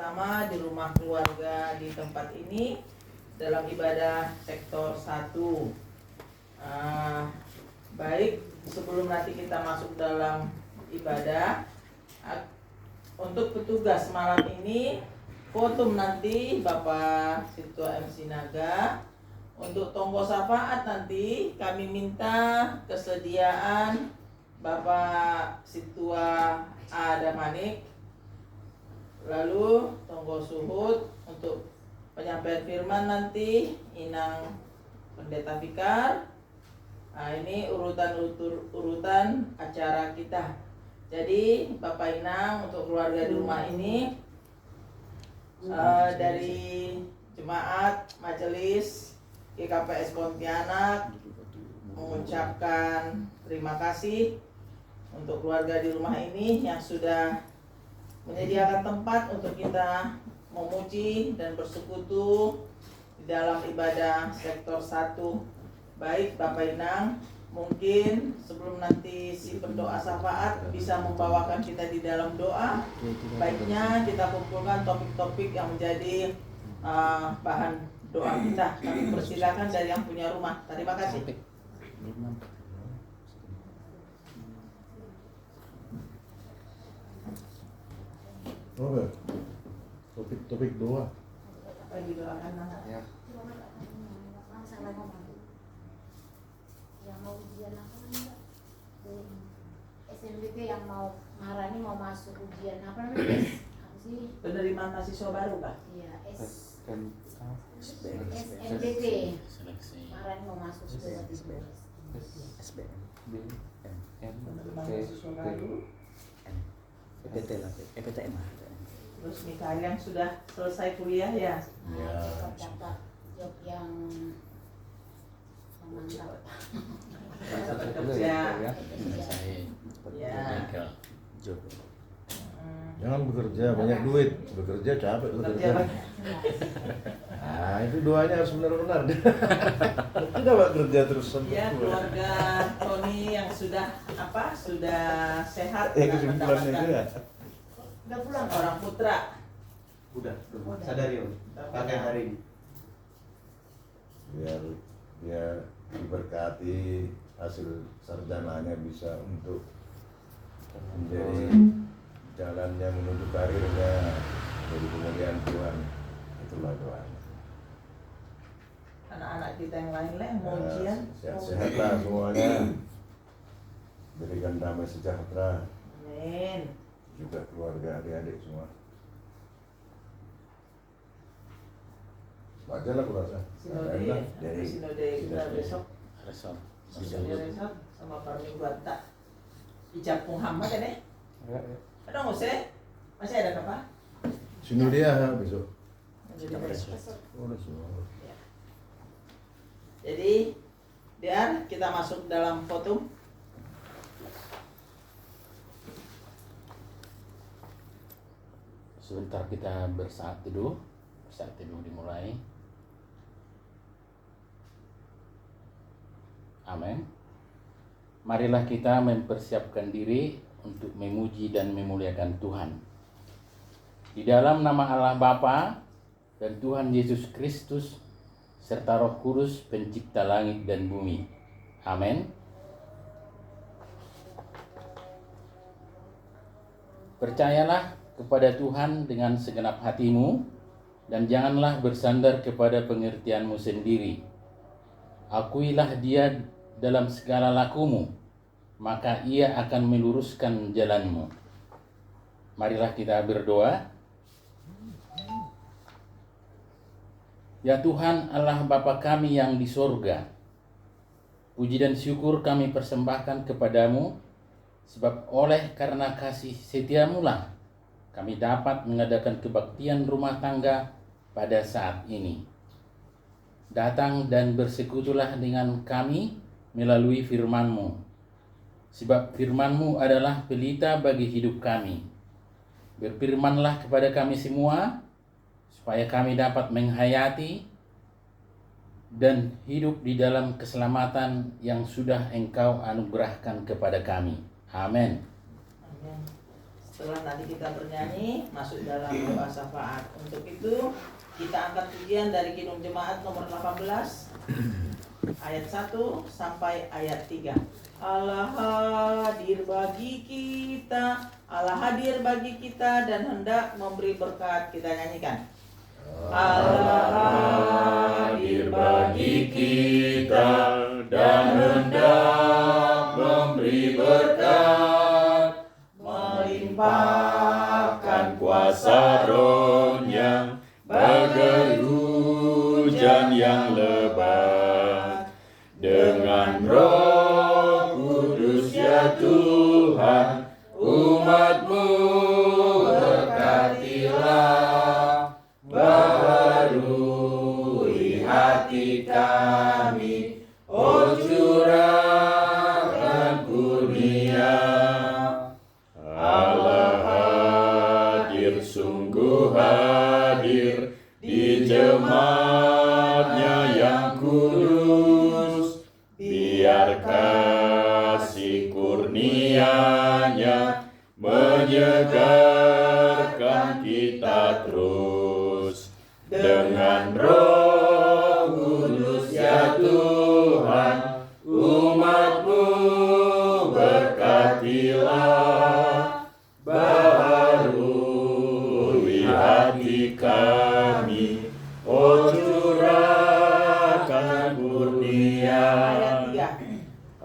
Sama di rumah keluarga di tempat ini dalam ibadah sektor 1. Baik, sebelum nanti kita masuk dalam ibadah, untuk petugas malam ini fotum nanti Bapak Situa MC Naga. Untuk tombol syafaat nanti kami minta kesediaan Bapak Situa Adamanik. Lalu tombol suhud untuk penyampaian firman nanti Inang Pendeta Fikar. Ini urutan acara kita. Jadi Bapak Inang untuk keluarga di rumah ini, dari jemaat majelis GKPS Pontianak mengucapkan terima kasih untuk keluarga di rumah ini yang sudah menyediakan tempat untuk kita memuji dan bersekutu di dalam ibadah sektor 1. Baik Bapak Inang, mungkin sebelum nanti si pendoa syafaat bisa membawakan kita di dalam doa, baiknya kita kumpulkan topik-topik yang menjadi bahan doa kita. Kami persilakan dari yang punya rumah. Terima kasih. Oke, topik doa. Apa yang didoakan? Ya. Yang mau ujian apa namanya? SNBP yang mau Maharani mau masuk ujian apa namanya? Apa sih? Penerimaan mahasiswa baru kah? Iya, SBM. SNBP. Seleksi. Maharani mau masuk SBM. Penerimaan mahasiswa baru. EPT lah, EPTM. Terus Mikael yang sudah selesai kuliah ya. Dapat job yang mantap. Bekerja. Selesai. Ya. Job. Jangan bekerja banyak duit, bekerja capek Bekerja bekerja. banyak. Nah itu doanya harus benar-benar. Tidak pak kerja terus sampai Ya, tua. keluarga Tony yang sudah sehat Ya dan kesimpulannya mendapatkan dia. Udah pulang orang putra. Udah. Sadari om. Pakai hari ini. Biar dia diberkati hasil sarjananya bisa untuk menjadi jalannya menuju karirnya dari kemuliaan Tuhan. Itulah doanya. Anak-anak kita yang lain lah yang mau ujian. Sehat-sehatlah semuanya. Berikan damai sejahtera Amin. juga keluarga adik-adik semua. Wajar lah aku rasa. Sinode kita besok. Resort. Sinode besok sama Parmi Guanta. Ijab Muhammad kan Ada nggak sih? Masih ada apa? Sinodia besok. Jadi besok. Oh, semua. Ya. Jadi biar kita masuk dalam foto. Sebentar kita bersaat teduh. Bersaat teduh dimulai. Amin. Marilah kita mempersiapkan diri untuk memuji dan memuliakan Tuhan. Di dalam nama Allah Bapa dan Tuhan Yesus Kristus serta Roh Kudus pencipta langit dan bumi. Amin. Percayalah kepada Tuhan dengan segenap hatimu dan janganlah bersandar kepada pengertianmu sendiri. Akuilah Dia dalam segala lakumu, maka Ia akan meluruskan jalanmu. Marilah kita berdoa. Ya Tuhan Allah Bapa kami yang di sorga, puji dan syukur kami persembahkan kepadamu, sebab oleh karena kasih setiamu lah kami dapat mengadakan kebaktian rumah tangga pada saat ini. Datang dan bersekutulah dengan kami melalui firman-Mu, sebab firman-Mu adalah pelita bagi hidup kami. Berfirmanlah kepada kami semua, supaya kami dapat menghayati dan hidup di dalam keselamatan yang sudah Engkau anugerahkan kepada kami. Amin. Amin. Setelah nanti kita bernyanyi, masuk dalam doa syafaat. Untuk itu, kita angkat pujian dari Kidung Jemaat nomor 18, ayat 1 sampai ayat 3. Allah hadir bagi kita, Allah hadir bagi kita dan hendak memberi berkat. Kita nyanyikan. Allah hadir bagi kita dan hendak memberi berkat, melimpahkan kuasa Roh-Nya bagai hujan yang lebat. Dengan Roh Kudus ya Tuhan, umat-Mu berkatilah, baharui hati kami, oh curahkan kurnia. Allah hadir, sungguh hadir di jemaat-Nya yang kudus. Biar kasih kurnia-Nya menyegarkan kita terus. Dengan Roh Kudus ya Tuhan, umat-Mu berkatilah, baharui hati kami, oh curahkan kurnia.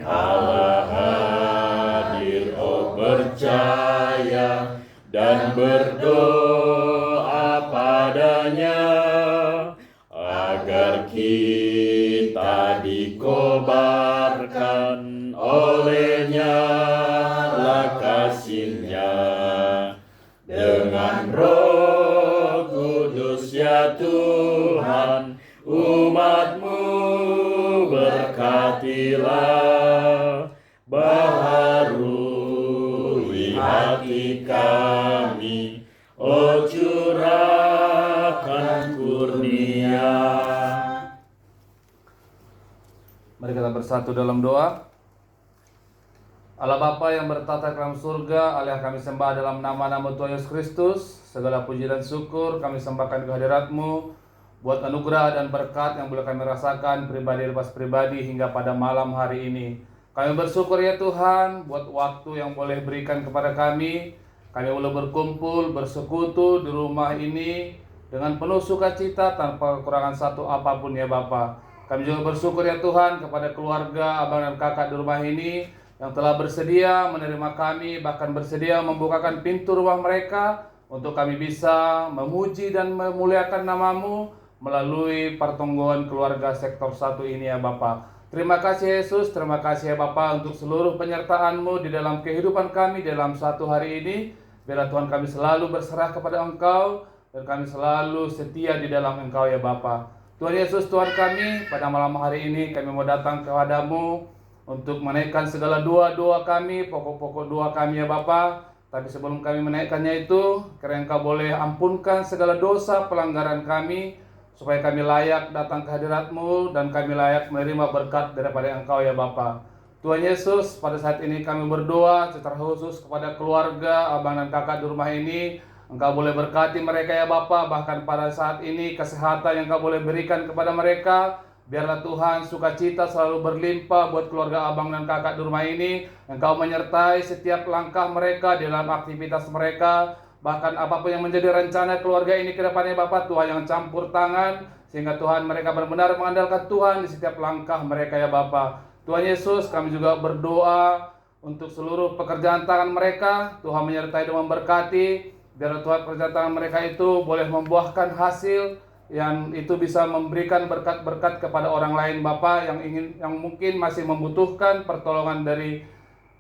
Allah hadir, oh percaya dan berdoa padanya, agar kita dikobarkan olehnya lah kasih-Nya. Dengan Roh Kudus ya Tuhan, umat-Mu berkatilah, baharui hati kami, oh curahkan kurnia. Mari kita bersatu dalam doa. Allah Bapa yang bertata dalam surga, Allah yang kami sembah dalam nama-nama Tuhan Yesus Kristus, segala puji dan syukur kami sembahkan kehadirat-Mu buat anugerah dan berkat yang boleh kami rasakan pribadi lepas pribadi hingga pada malam hari ini. Kami bersyukur ya Tuhan buat waktu yang boleh berikan kepada kami. Kami boleh berkumpul, bersekutu di rumah ini dengan penuh sukacita tanpa kekurangan satu apapun ya Bapa. Kami juga bersyukur ya Tuhan kepada keluarga, abang dan kakak di rumah ini yang telah bersedia menerima kami, bahkan bersedia membukakan pintu rumah mereka untuk kami bisa memuji dan memuliakan nama-Mu melalui pertonggongan keluarga sektor 1 ini ya Bapa. Terima kasih Yesus, terima kasih ya Bapa untuk seluruh penyertaan-Mu di dalam kehidupan kami dalam satu hari ini. Biarlah Tuhan kami selalu berserah kepada Engkau dan kami selalu setia di dalam Engkau ya Bapa. Tuhan Yesus, Tuhan kami, pada malam hari ini kami mau datang kepadamu untuk menaikkan segala doa-doa kami, pokok-pokok doa kami ya Bapa. Tapi sebelum kami menaikkannya itu, kiranya Engkau boleh ampunkan segala dosa pelanggaran kami, supaya kami layak datang ke hadirat-Mu dan kami layak menerima berkat daripada Engkau ya Bapa. Tuhan Yesus, pada saat ini kami berdoa secara khusus kepada keluarga, abang dan kakak di rumah ini. Engkau boleh berkati mereka ya Bapa, bahkan pada saat ini kesehatan yang Engkau boleh berikan kepada mereka. Biarlah Tuhan sukacita selalu berlimpah buat keluarga abang dan kakak di rumah ini. Engkau menyertai setiap langkah mereka dalam aktivitas mereka. Bahkan apapun yang menjadi rencana keluarga ini ke depannya Bapak, Tuhan yang campur tangan. Sehingga Tuhan mereka benar-benar mengandalkan Tuhan di setiap langkah mereka ya Bapak. Tuhan Yesus, kami juga berdoa untuk seluruh pekerjaan tangan mereka. Tuhan menyertai dan memberkati. Biar Tuhan pekerjaan tangan mereka itu boleh membuahkan hasil yang itu bisa memberikan berkat-berkat kepada orang lain Bapak yang mungkin masih membutuhkan pertolongan dari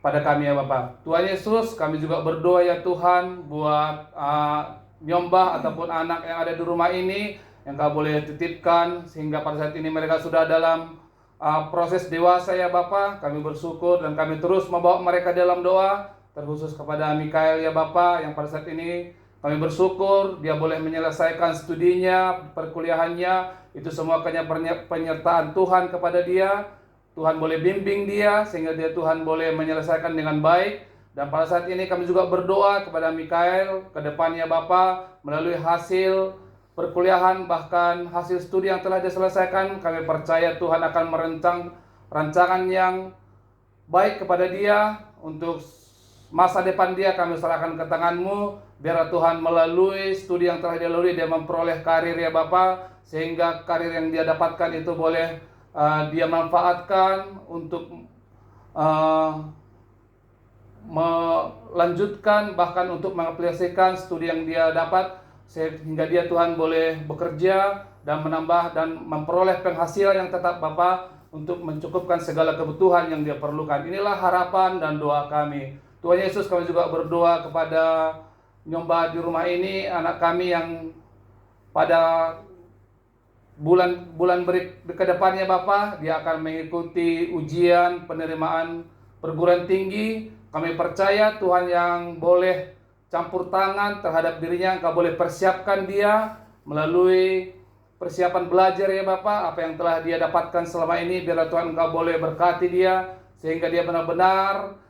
pada kami ya Bapak. Tuhan Yesus, kami juga berdoa ya Tuhan buat nyombah ataupun anak yang ada di rumah ini yang Kau boleh titipkan sehingga pada saat ini mereka sudah dalam proses dewasa ya Bapak. Kami bersyukur dan kami terus membawa mereka dalam doa, terkhusus kepada Mikael ya Bapak yang pada saat ini kami bersyukur dia boleh menyelesaikan studinya, perkuliahannya, itu semua penyertaan Tuhan kepada dia. Tuhan boleh bimbing dia sehingga dia Tuhan boleh menyelesaikan dengan baik. Dan pada saat ini kami juga berdoa kepada Mikael ke depannya Bapa, melalui hasil perkuliahan bahkan hasil studi yang telah diselesaikan, kami percaya Tuhan akan merancang rancangan yang baik kepada dia. Untuk masa depan dia kami serahkan ke tangan-Mu. Biar Tuhan melalui studi yang telah dia lalui, dia memperoleh karir ya Bapa, sehingga karir yang dia dapatkan itu boleh dia manfaatkan untuk melanjutkan, bahkan untuk mengaplikasikan studi yang dia dapat, sehingga dia Tuhan boleh bekerja dan menambah dan memperoleh penghasilan yang tetap Bapa, untuk mencukupkan segala kebutuhan yang dia perlukan. Inilah harapan dan doa kami. Tuhan Yesus, kami juga berdoa kepada Nyomba di rumah ini, anak kami yang pada bulan ke depannya Bapa, dia akan mengikuti ujian penerimaan perguruan tinggi. Kami percaya Tuhan yang boleh campur tangan terhadap dirinya, Engkau boleh persiapkan dia melalui persiapan belajar ya Bapa. Apa yang telah dia dapatkan selama ini, biarlah Tuhan Engkau boleh berkati dia, sehingga dia benar-benar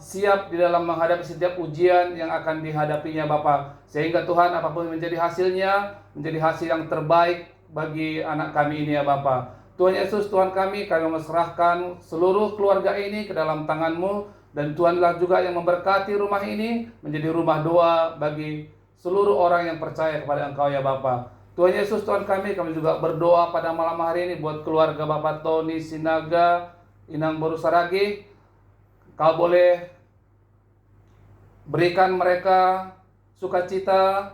siap di dalam menghadapi setiap ujian yang akan dihadapinya Bapa. Sehingga Tuhan, apapun menjadi hasilnya, menjadi hasil yang terbaik bagi anak kami ini ya Bapa. Tuhan Yesus, Tuhan kami menyerahkan seluruh keluarga ini ke dalam tangan-Mu, dan Tuhanlah juga yang memberkati rumah ini menjadi rumah doa bagi seluruh orang yang percaya kepada Engkau ya Bapa. Tuhan Yesus, Tuhan kami juga berdoa pada malam hari ini buat keluarga Bapak Tony Sinaga, Inang Boru Saragi. Kau boleh berikan mereka sukacita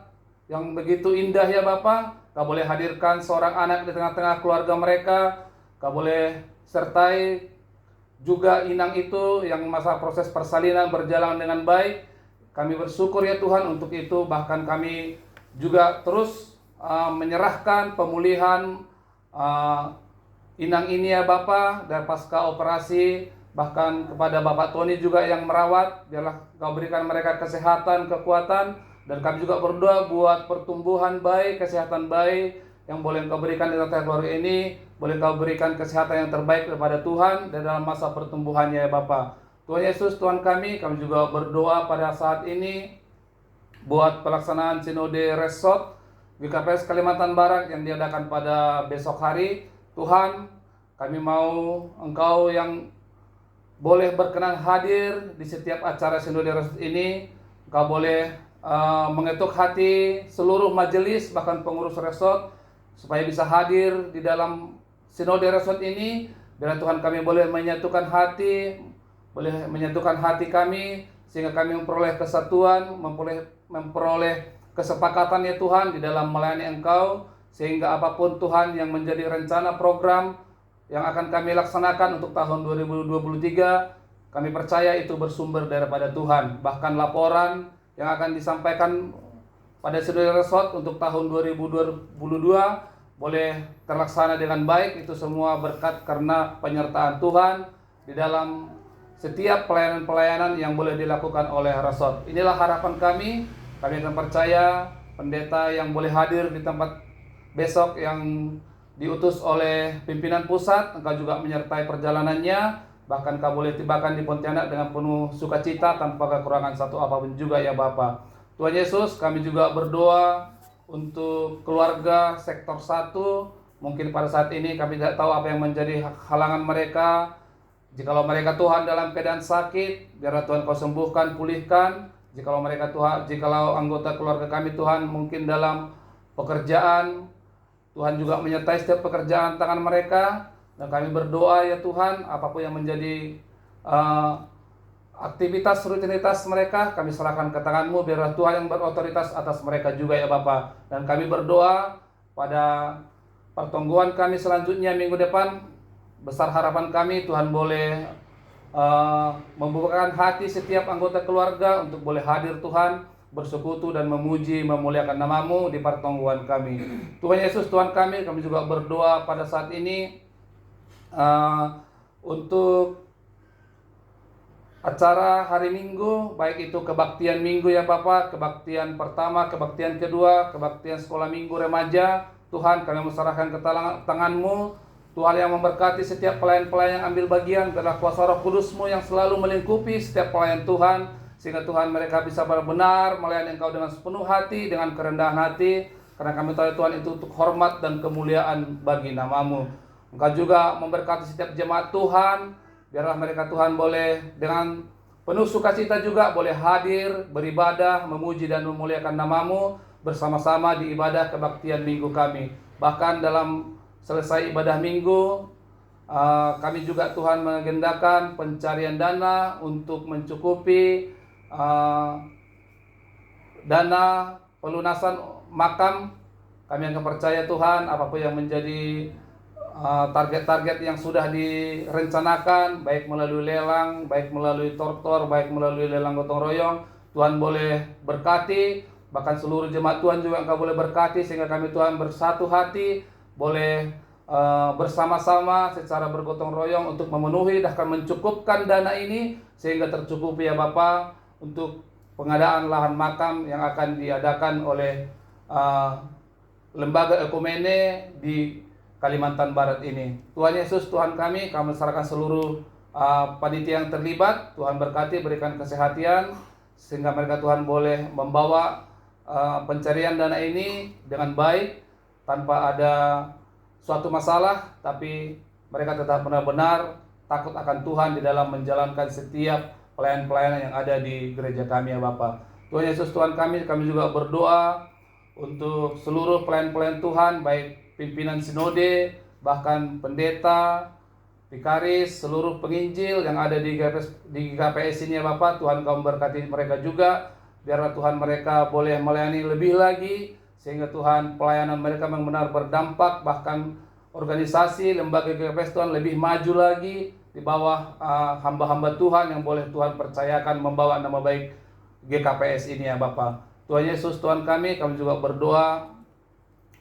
yang begitu indah ya Bapa. Kau boleh hadirkan seorang anak di tengah-tengah keluarga mereka. Kau boleh sertai juga Inang itu yang masa proses persalinan berjalan dengan baik. Kami bersyukur ya Tuhan untuk itu. Bahkan kami juga terus menyerahkan pemulihan Inang ini ya Bapa, dan pasca operasi, bahkan kepada Bapak Tony juga yang merawat. Biarlah Kau berikan mereka kesehatan, kekuatan, dan kami juga berdoa buat pertumbuhan baik, kesehatan baik yang boleh Engkau berikan di tengah keluarga ini. Boleh Engkau berikan kesehatan yang terbaik kepada Tuhan dan dalam masa pertumbuhannya ya Bapa. Tuhan Yesus, Tuhan kami juga berdoa pada saat ini buat pelaksanaan Sinode Resort GKPS Kalimantan Barat yang diadakan pada besok hari. Tuhan, kami mau Engkau yang boleh berkenan hadir di setiap acara Sinode Resort ini. Engkau boleh mengetuk hati seluruh majelis, bahkan pengurus resort, supaya bisa hadir di dalam Sinode Resort ini. Biar Tuhan kami boleh menyatukan hati, boleh menyatukan hati kami, sehingga kami memperoleh kesatuan, memperoleh kesepakatan ya Tuhan di dalam melayani Engkau, sehingga apapun Tuhan yang menjadi rencana program yang akan kami laksanakan untuk tahun 2023, kami percaya itu bersumber daripada Tuhan. Bahkan laporan yang akan disampaikan pada Sinode Resort untuk tahun 2022 boleh terlaksana dengan baik. Itu semua berkat karena penyertaan Tuhan di dalam setiap pelayanan-pelayanan yang boleh dilakukan oleh resort. Inilah harapan kami. Kami akan percaya pendeta yang boleh hadir di tempat besok yang diutus oleh pimpinan pusat, Engkau juga menyertai perjalanannya. Bahkan Kau boleh tibakan di Pontianak dengan penuh sukacita tanpa kekurangan satu apapun juga ya Bapa. Tuhan Yesus, kami juga berdoa untuk keluarga sektor 1. Mungkin pada saat ini kami tidak tahu apa yang menjadi halangan mereka. Jikalau mereka Tuhan dalam keadaan sakit, biarlah Tuhan Kau sembuhkan, pulihkan. Jikalau anggota keluarga kami Tuhan mungkin dalam pekerjaan, Tuhan juga menyertai setiap pekerjaan tangan mereka. Dan kami berdoa ya Tuhan, apapun yang menjadi aktivitas rutinitas mereka, kami serahkan ke tangan-Mu. Biarlah Tuhan yang berotoritas atas mereka juga ya Bapa. Dan kami berdoa pada pertemuan kami selanjutnya minggu depan, besar harapan kami Tuhan boleh membukakan hati setiap anggota keluarga untuk boleh hadir Tuhan, bersekutu dan memuji, memuliakan nama-Mu di pertemuan kami. Tuhan Yesus, Tuhan kami juga berdoa pada saat ini untuk acara hari Minggu, baik itu kebaktian Minggu ya Bapak, kebaktian pertama, kebaktian kedua, kebaktian sekolah Minggu remaja. Tuhan, kami serahkan ke tangan-Mu. Tuhan yang memberkati setiap pelayan-pelayan yang ambil bagian. Biarlah kuasa Roh Kudus-Mu yang selalu melingkupi setiap pelayan Tuhan, sehingga Tuhan mereka bisa benar-benar melayani Engkau dengan sepenuh hati, dengan kerendahan hati, karena kami tahu Tuhan itu untuk hormat dan kemuliaan bagi nama-Mu. Engkau juga memberkati setiap jemaat Tuhan. Biarlah mereka Tuhan boleh dengan penuh sukacita juga boleh hadir, beribadah, memuji dan memuliakan nama-Mu bersama-sama di ibadah kebaktian minggu kami. Bahkan dalam selesai ibadah minggu, kami juga Tuhan mengagendakan pencarian dana untuk mencukupi dana pelunasan makam. Kami akan percaya Tuhan apapun yang menjadi target-target yang sudah direncanakan, baik melalui lelang, baik melalui tortor, baik melalui lelang gotong royong, Tuhan boleh berkati. Bahkan seluruh jemaat Tuhan juga Engkau boleh berkati, sehingga kami Tuhan bersatu hati, boleh bersama-sama secara bergotong royong untuk memenuhi dan mencukupkan dana ini, sehingga tercukupi ya Bapa untuk pengadaan lahan makam yang akan diadakan oleh lembaga ekumene di Kalimantan Barat ini. Tuhan Yesus, Tuhan kami serahkan seluruh panitia yang terlibat. Tuhan berkati, berikan kesehatan, sehingga mereka Tuhan boleh membawa pencarian dana ini dengan baik, tanpa ada suatu masalah, tapi mereka tetap benar-benar takut akan Tuhan di dalam menjalankan setiap pelayanan-pelayanan yang ada di gereja kami ya Bapa. Tuhan Yesus, Tuhan kami juga berdoa untuk seluruh pelayan-pelayan Tuhan, baik pimpinan sinode, bahkan pendeta, vikaris, seluruh penginjil yang ada di GKPS ini ya Bapak. Tuhan Kau memberkati mereka juga, biarlah Tuhan mereka boleh melayani lebih lagi, sehingga Tuhan pelayanan mereka memang benar berdampak, bahkan organisasi lembaga GKPS Tuhan lebih maju lagi di bawah hamba-hamba Tuhan yang boleh Tuhan percayakan membawa nama baik GKPS ini ya Bapak. Tuhan Yesus, Tuhan kami juga berdoa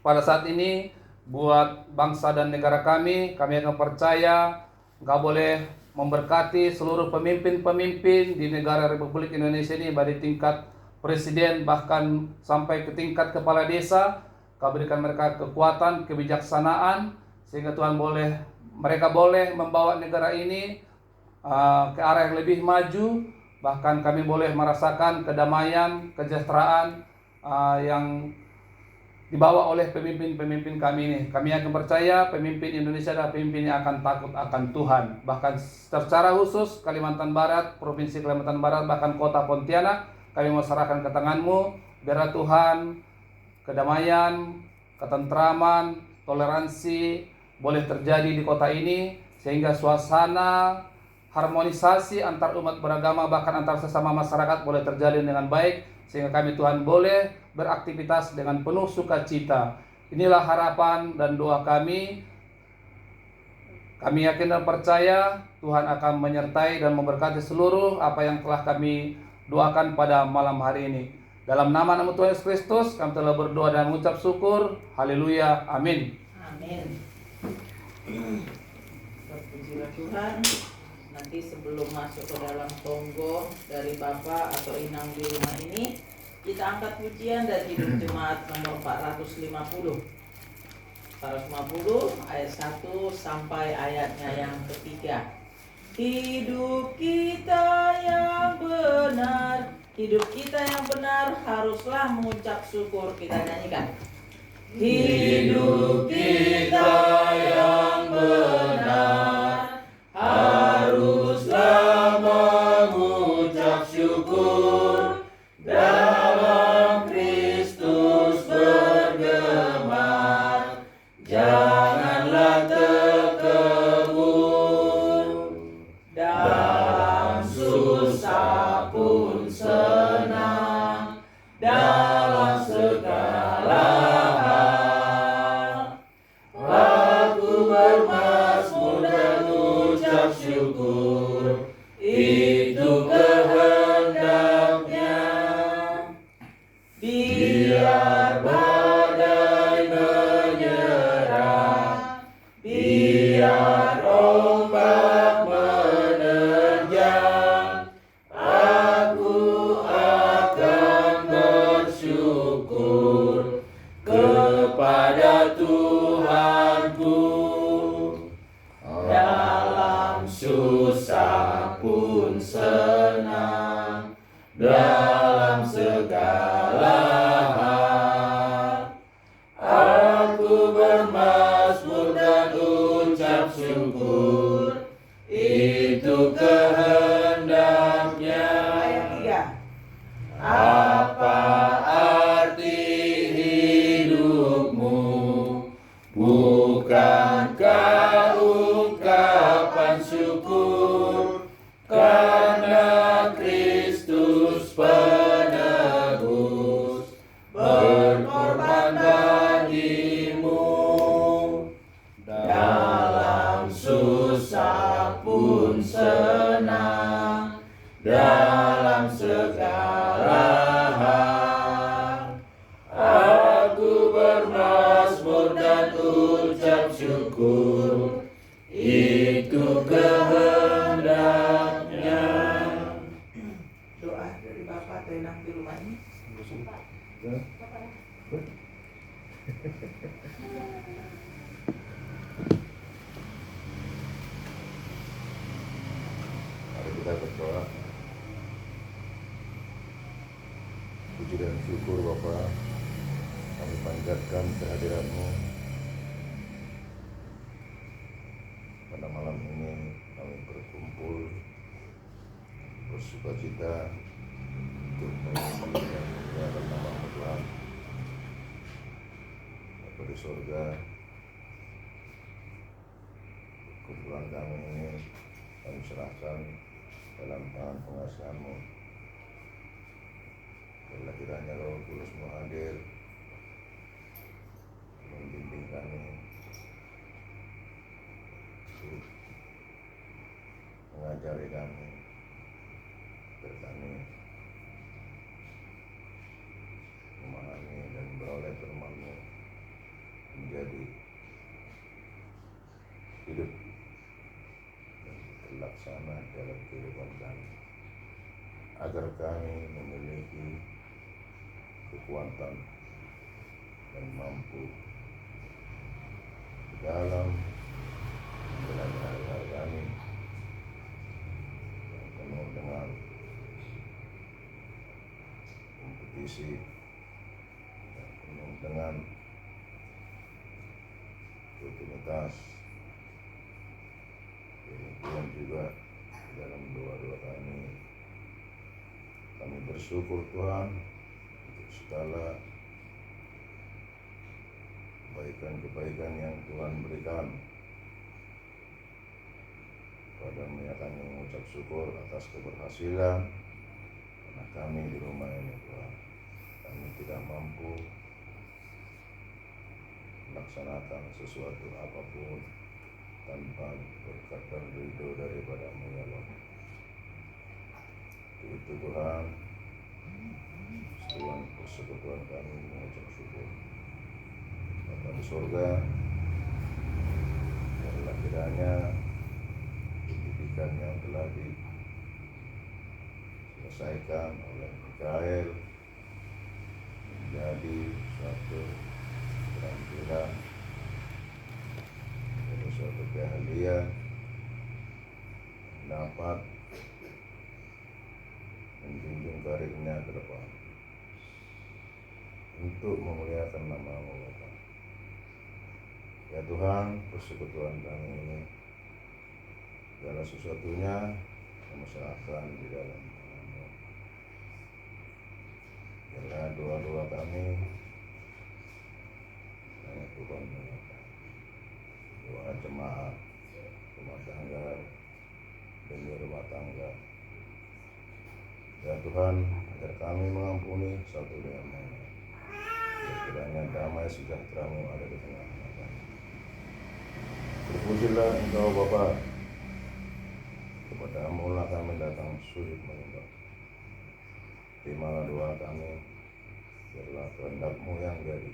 pada saat ini buat bangsa dan negara kami akan percaya Engkau boleh memberkati seluruh pemimpin-pemimpin di negara Republik Indonesia ini, dari tingkat presiden bahkan sampai ke tingkat kepala desa. Kau berikan mereka kekuatan, kebijaksanaan, sehingga Tuhan mereka boleh membawa negara ini ke arah yang lebih maju. Bahkan kami boleh merasakan kedamaian, kesejahteraan yang dibawa oleh pemimpin-pemimpin kami ini. Kami akan percaya pemimpin Indonesia adalah pemimpin yang akan takut akan Tuhan. Bahkan secara khusus Kalimantan Barat, Provinsi Kalimantan Barat, bahkan Kota Pontianak, kami mau serahkan ke tangan-Mu. Biarlah Tuhan kedamaian, ketentraman, toleransi boleh terjadi di kota ini, sehingga suasana harmonisasi antar umat beragama, bahkan antar sesama masyarakat boleh terjalin dengan baik, sehingga kami Tuhan boleh beraktivitas dengan penuh sukacita. Inilah harapan dan doa kami. Kami yakin dan percaya Tuhan akan menyertai dan memberkati seluruh apa yang telah kami doakan pada malam hari ini. Dalam nama Tuhan Yesus Kristus kami telah berdoa dan mengucap syukur. Haleluya. Amin. Amin. Terpujilah Tuhan. Nanti sebelum masuk ke dalam tonggo dari Bapak atau inang di rumah ini, kita angkat pujian dari Hidup Jemaat nomor 450 ayat 1 sampai ayatnya yang ketiga. Hidup kita yang benar haruslah mengucap syukur. Kita nyanyikan. Hidup kita yang benar haruslah mengucap syukur, dalam Kristus bergema, janganlah terkebun, dalam susah pun senang, dalam segala hal korban bagimu. Dalam susah pun senang, dalam segala hal, aku bermazmur dan ucap syukur, itu kehendaknya. Doa dari Bapak atau enak di rumah ini. Mari kita berdoa. Puji dan syukur Bapa, kami panjatkan kehadiran-Mu. Pada malam ini kami berkumpul bersukacita untuk memuliakan nama-Mu Tuhan. Bapa di surga, kumpulan kami ini kami serahkan dalam tangan pengasihan-Mu. Bila kiranya Roh Kudus-Mu hadir membimbing kami, mengajari kami, agar kami memahami dan beroleh firman-Mu menjadi hidup dan terlaksana dalam kehidupan kami, agar kami memiliki kekuatan dan mampu di dalam menjalani hari-hari kami yang penuh dengan kompetisi, yang penuh dengan rutinitas. Demikian juga dalam doa-doa kami bersyukur Tuhan untuk segala kebaikan-kebaikan yang Tuhan berikan. Padamu ya kami mengucap syukur atas keberhasilan anak kami di rumah ini Tuhan. Kami tidak mampu melaksanakan sesuatu apapun tanpa berkat dan ridho daripada-Mu ya Allah. Itu Tuhan, Tuhan persekutuan kami mengucap syukur. Bapa di surga, biarlah kiranya pendidikan yang telah diselesaikan oleh Mikael menjadi suatu keterampilan, menjadi suatu keahlian, dapat menjunjung karirnya ke depan untuk memuliakan nama-Mu Bapa. Ya Tuhan, persekutuan kami ini segala sesuatunya kami serahkan di dalam tangan-Mu. Biarlah doa-doa kami hanya Tuhan mendengar. Doa jemaat rumah tangga demi rumah tangga. Ya Tuhan, agar kami mengampuni satu dengan yang lain. Kiranya damai sejahtera-Mu ada di tengah-tengah kami. Terpujilah Engkau Bapa, kepada-Mu lah kami datang sujud menyembah. Terimalah doa kami, biarlah kehendak-Mu yang jadi.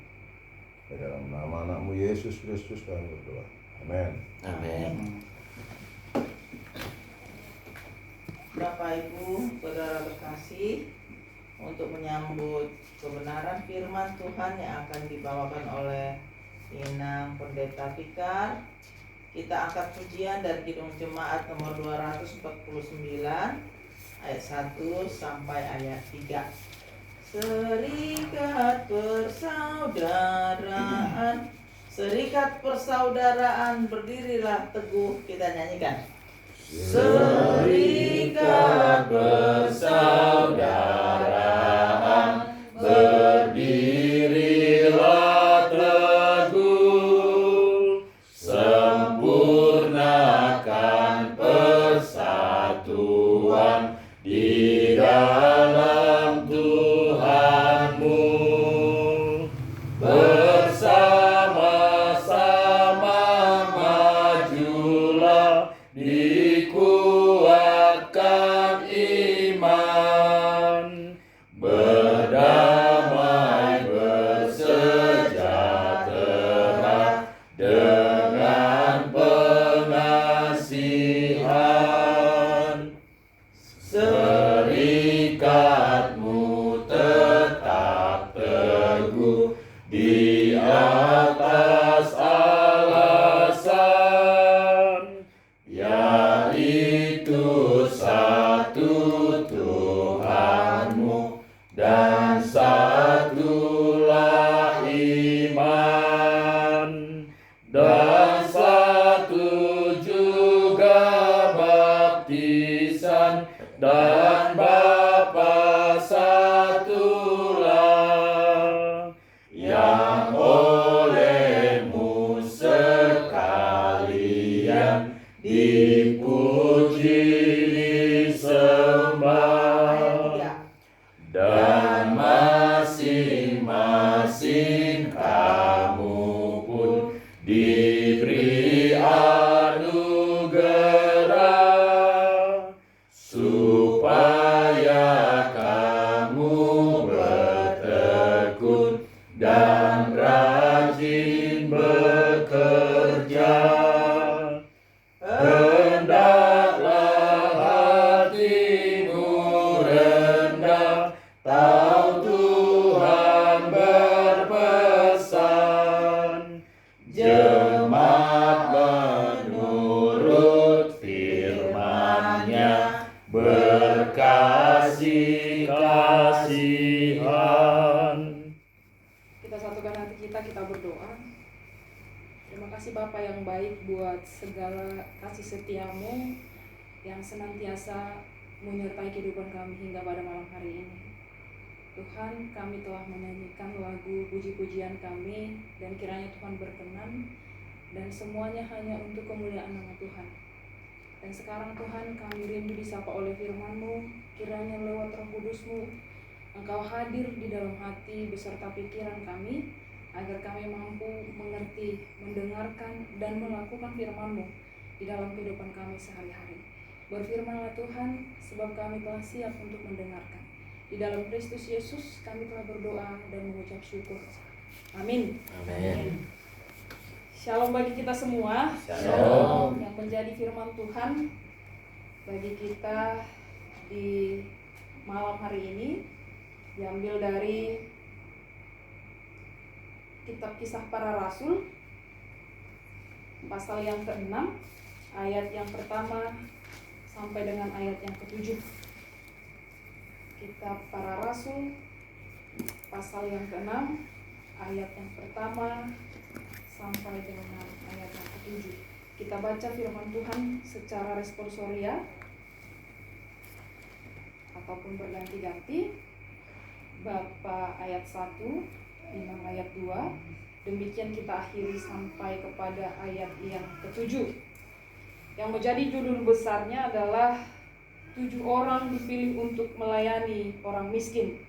Di dalam nama anak-Mu Yesus Kristus kami berdoa. Amin. Amin. Bapak Ibu, Saudara terkasih, untuk menyambut kebenaran firman Tuhan yang akan dibawakan oleh Inang Pendeta Fikar, kita angkat pujian dari Kidung Jemaat nomor 249 ayat 1 sampai ayat 3. Serikat persaudaraan berdirilah teguh, kita nyanyikan. Serikat persaudaraan berdirilah teguh, sempurnakan persatuan di dalam Tuhanmu. atas alasan, yaitu satu Tuhanmu dan satulah iman, dan satu juga baptisan, dan Bapa satulah, yang olehmu sekalian dipuji disembah, dan masing-masing kamu pun diberi anugerah, supaya kamu bertekun dan rajin bekerja. Hendaklah hatimu rendah, tahu Tuhan berpesan, jemaat menurut firman-Nya berkasih-kasihan. Kita satukan hati kita berdoa. Terima kasih Bapa yang baik buat segala kasih setiamu yang senantiasa menyertai kehidupan kami hingga pada malam hari ini. Tuhan, kami telah menyanyikan lagu puji-pujian kami, dan kiranya Tuhan berkenan, dan semuanya hanya untuk kemuliaan nama Tuhan. Dan sekarang Tuhan, kami rindu disapa oleh firman-Mu, kiranya lewat Roh Kudus-Mu Engkau hadir di dalam hati beserta pikiran kami, agar kami mampu mengerti, mendengarkan, dan melakukan firman-Mu di dalam kehidupan kami sehari-hari. Berfirmanlah Tuhan, sebab kami telah siap untuk mendengarkan. Di dalam Kristus Yesus kami telah berdoa dan mengucap syukur. Amin. Amin. Shalom bagi kita semua. Shalom. Yang menjadi firman Tuhan bagi kita di malam hari ini diambil dari Kitab Kisah Para Rasul pasal yang ke-6 ayat yang pertama sampai dengan ayat yang ke-7. Kitab Para Rasul pasal yang ke-6 ayat yang pertama sampai dengan ayat yang ke-7. Kita baca firman Tuhan secara responsoria ataupun berganti-ganti. Bapa ayat 1, Imam ayat 2. Demikian kita akhiri sampai kepada ayat yang ke-7. Yang menjadi judul besarnya adalah 7 orang dipilih untuk melayani orang miskin.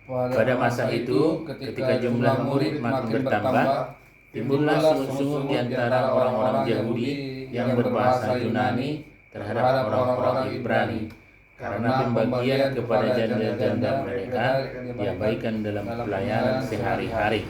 Pada masa itu, ketika jumlah murid makin bertambah, timbullah sungguh-sungguh di antara orang-orang Yahudi yang berbahasa Yunani terhadap orang-orang Ibrani, karena pembagian kepada janda-janda mereka diabaikan dalam pelayanan sehari-hari.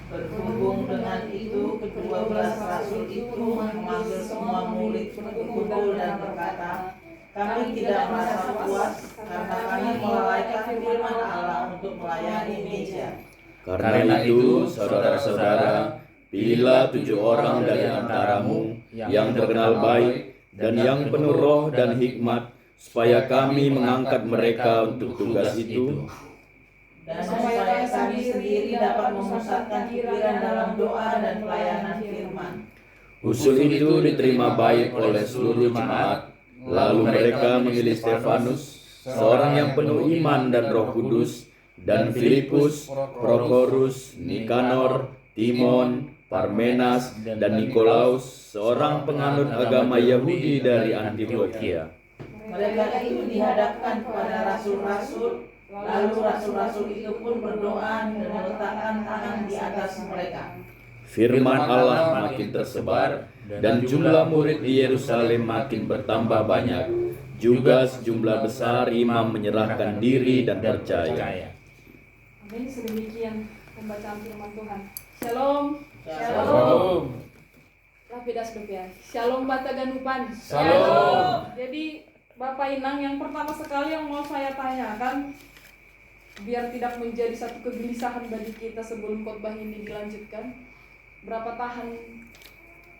Berhubung dengan itu, ke-12 rasul itu memanggil semua murid berkumpul dan berkata, kami tidak merasa puas karena kami melalaikan firman Allah untuk melayani meja. Karena itu, saudara-saudara, pilihlah 7 orang dari antaramu yang terkenal baik dan yang penuh roh dan hikmat, supaya kami mengangkat mereka untuk tugas itu, Dan supaya kami sendiri dapat memusatkan pikiran dalam doa dan pelayanan firman. usul itu diterima baik oleh seluruh jemaat. Lalu mereka memilih Stefanus, seorang yang penuh iman dan Roh Kudus, dan Filipus, Prokorus, Nikanor, Timon, Parmenas, dan Nikolaus, seorang penganut agama Yahudi dari Antioquia. Mereka itu dihadapkan kepada rasul-rasul, lalu rasul-rasul itu pun berdoa dan meletakkan tangan di atas mereka. Firman Allah makin tersebar, dan jumlah murid di Yerusalem makin bertambah banyak. Juga sejumlah besar imam menyerahkan diri dan percaya. Amin. Sedemikian pembacaan firman Tuhan. Shalom. Shalom. Lapidas Dupian. Shalom Bataganupan. Shalom. Jadi Bapak Inang, yang pertama sekali yang mau saya tanyakan, biar tidak menjadi satu kegelisahan bagi kita sebelum khotbah ini dilanjutkan.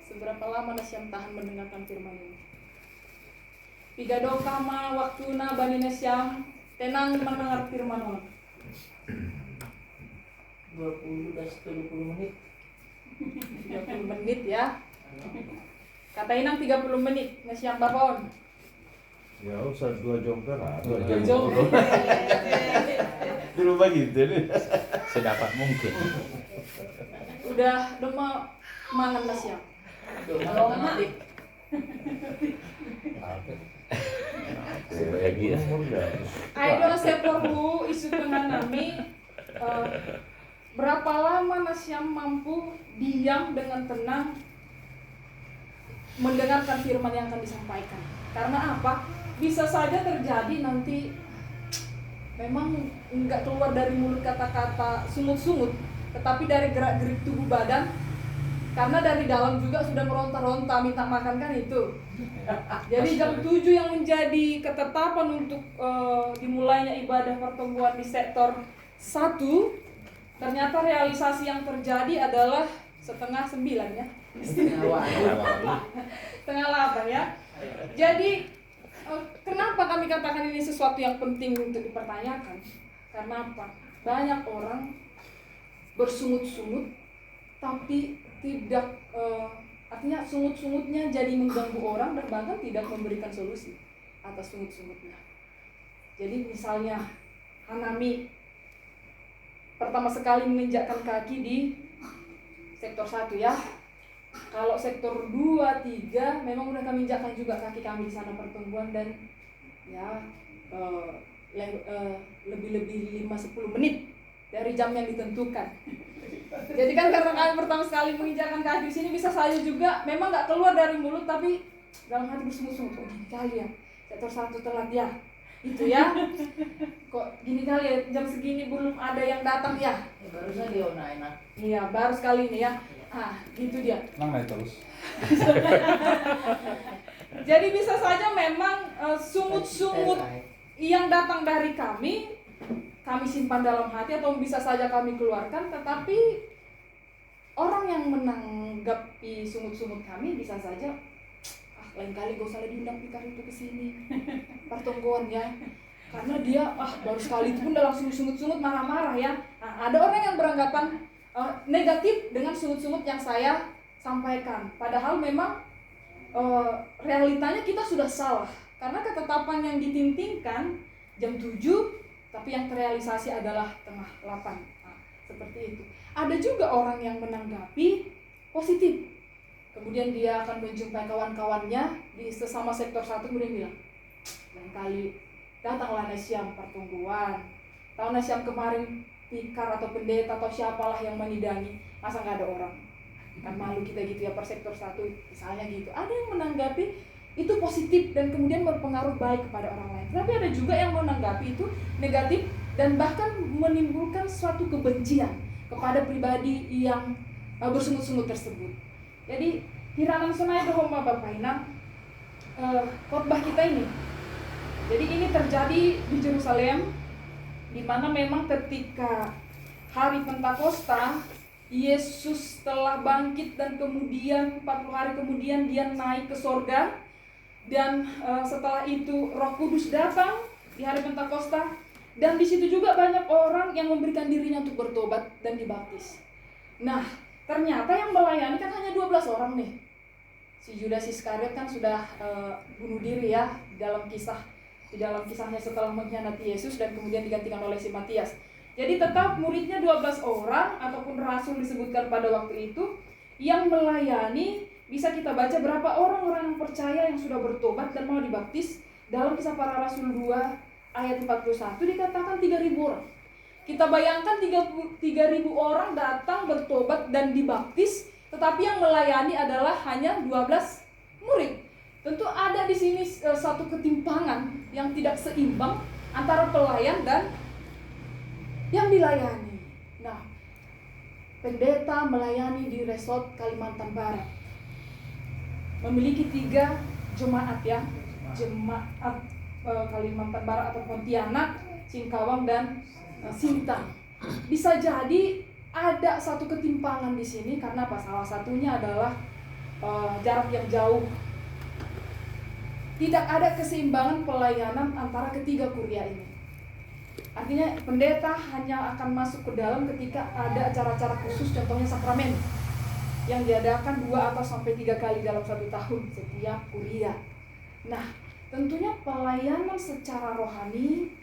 Seberapa lama Nasyam tahan mendengarkan firman ini? Pigado kama waktuna bani Nasyam tenang mendengar firman Allah. 20 menit. 30 menit ya. Kata Inang 30 menit, Nasyam Bapon. Ya usah 2 jam kan. Jom. Di rumah gitu nih. Sedapat mungkin. Udah dema mangan Nasyam. Kalau menit. Sebagai Ayo seporhu isu penganami berapa lama Nasyam mampu diam dengan tenang mendengarkan firman yang akan disampaikan. Karena apa? Bisa saja terjadi nanti memang enggak keluar dari mulut kata-kata sungut-sungut, tetapi dari gerak-gerik tubuh badan. Karena dari dalam juga sudah meronta-ronta minta makan kan itu. Jadi jam 7 yang menjadi ketetapan untuk dimulainya ibadah pertemuan di sektor 1, ternyata realisasi yang terjadi adalah 8:30 ya. Setengah 8 ya. Jadi kenapa kami katakan ini sesuatu yang penting untuk dipertanyakan? Karena apa? Banyak orang bersungut-sungut tapi tidak artinya sungut-sungutnya jadi mengganggu orang dan bahkan tidak memberikan solusi atas sungut-sungutnya. Jadi misalnya Hanami pertama sekali menginjakkan kaki di sektor 1 ya. Kalau sektor 2, 3 memang udah kami injakkan juga kaki kami di sana pertemuan dan ya lebih-lebih 5-10 menit dari jam yang ditentukan. Jadi kan karena kami pertama sekali menginjakkan kaki di sini, bisa saja juga memang nggak keluar dari mulut tapi dalam hati bersungut-sungut. Oh gini kali ya, sektor 1 telat ya, itu ya. Kok gini kali ya, jam segini belum ada yang datang ya. Baru saja enak. Iya, baru sekali ini ya. Gitu dia. Naik terus. Jadi bisa saja memang sungut-sungut yang datang dari kami simpan dalam hati atau bisa saja kami keluarkan, tetapi orang yang menanggapi sungut-sungut kami bisa saja lain kali gak usah diundang Pikar itu ke sini pertemuan ya, karena dia baru sekali itu pun udah langsung sungut-sungut marah-marah ya. Ada orang yang beranggapan negatif dengan sungut-sungut yang saya sampaikan, padahal memang realitanya kita sudah salah karena ketetapan yang ditintingkan jam 7 tapi yang terrealisasi adalah tengah 8. Seperti itu. Ada juga orang yang menanggapi positif. Kemudian dia akan menjumpai kawan-kawannya di sesama sektor 1 kemudian bilang, lain kali datanglah Nasyam pertungguan. Tahu Nasyam kemarin Pikar atau pendeta atau siapalah yang menidangi, masa nggak ada orang? Kan malu kita gitu ya per sektor 1 misalnya gitu. Ada yang menanggapi itu positif dan kemudian berpengaruh baik kepada orang lain. Tapi ada juga yang menanggapi itu negatif dan bahkan menimbulkan suatu kebencian kepada pribadi yang bersungut-sungut tersebut. Jadi hiranan sunai dohoma Bapak Ina khotbah kita ini. Jadi ini terjadi di Yerusalem, di mana memang ketika hari Pentakosta Yesus telah bangkit dan kemudian 40 hari kemudian dia naik ke sorga. Dan setelah itu Roh Kudus datang di hari Pentakosta, dan di situ juga banyak orang yang memberikan dirinya untuk bertobat dan dibaptis. Nah, ternyata yang melayani kan hanya 12 orang nih. Si Judas Iskariot kan sudah bunuh diri ya di dalam kisahnya setelah mengkhianati Yesus dan kemudian digantikan oleh si Matias. Jadi tetap muridnya 12 orang ataupun rasul disebutkan pada waktu itu yang melayani. Bisa kita baca berapa orang-orang yang percaya yang sudah bertobat dan mau dibaptis. Dalam Kisah Para Rasul 2 ayat 41 dikatakan 3.000 orang. Kita bayangkan 3.000 orang datang bertobat dan dibaptis, tetapi yang melayani adalah hanya 12 murid. Tentu ada di sini satu ketimpangan yang tidak seimbang antara pelayan dan yang dilayani. Nah, pendeta melayani di resort Kalimantan Barat. Memiliki 3 jemaat ya, jemaat Kalimantan Barat atau Pontianak, Singkawang dan Sintang. Bisa jadi ada satu ketimpangan di sini karena apa? Salah satunya adalah jarak yang jauh. Tidak ada keseimbangan pelayanan antara ketiga kuria ini. Artinya pendeta hanya akan masuk ke dalam ketika ada acara-acara khusus, contohnya sakramen yang diadakan 2 atau sampai 3 kali dalam 1 tahun setiap kuria. Nah, tentunya pelayanan secara rohani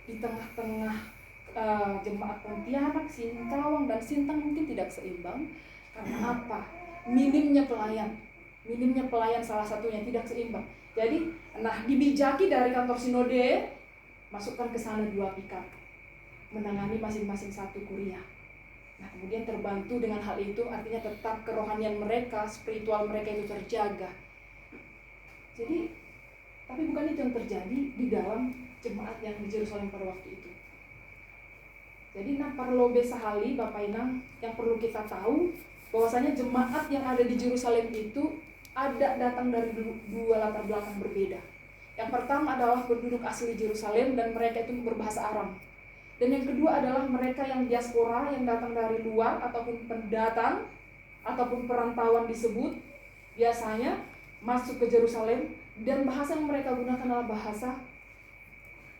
di tengah-tengah jemaat Pontianak, Singkawang, dan Sintang mungkin tidak seimbang. Karena apa? Minimnya pelayan salah satunya tidak seimbang. Jadi, dibijaki dari kantor sinode, masukkan ke sana 2 pikar, menangani masing-masing 1 kuria. Nah, kemudian terbantu dengan hal itu, artinya tetap kerohanian mereka, spiritual mereka itu terjaga. Jadi, tapi bukan itu yang terjadi di dalam jemaat yang di Yerusalem pada waktu itu. Jadi, perlu besahali Bapak Inang, yang perlu kita tahu, bahwasanya jemaat yang ada di Yerusalem itu ada datang dari 2 latar belakang berbeda. Yang pertama adalah penduduk asli Yerusalem dan mereka itu berbahasa Aram. Dan yang kedua adalah mereka yang diaspora, yang datang dari luar ataupun pendatang ataupun perantauan disebut, biasanya masuk ke Yerusalem dan bahasa yang mereka gunakan adalah bahasa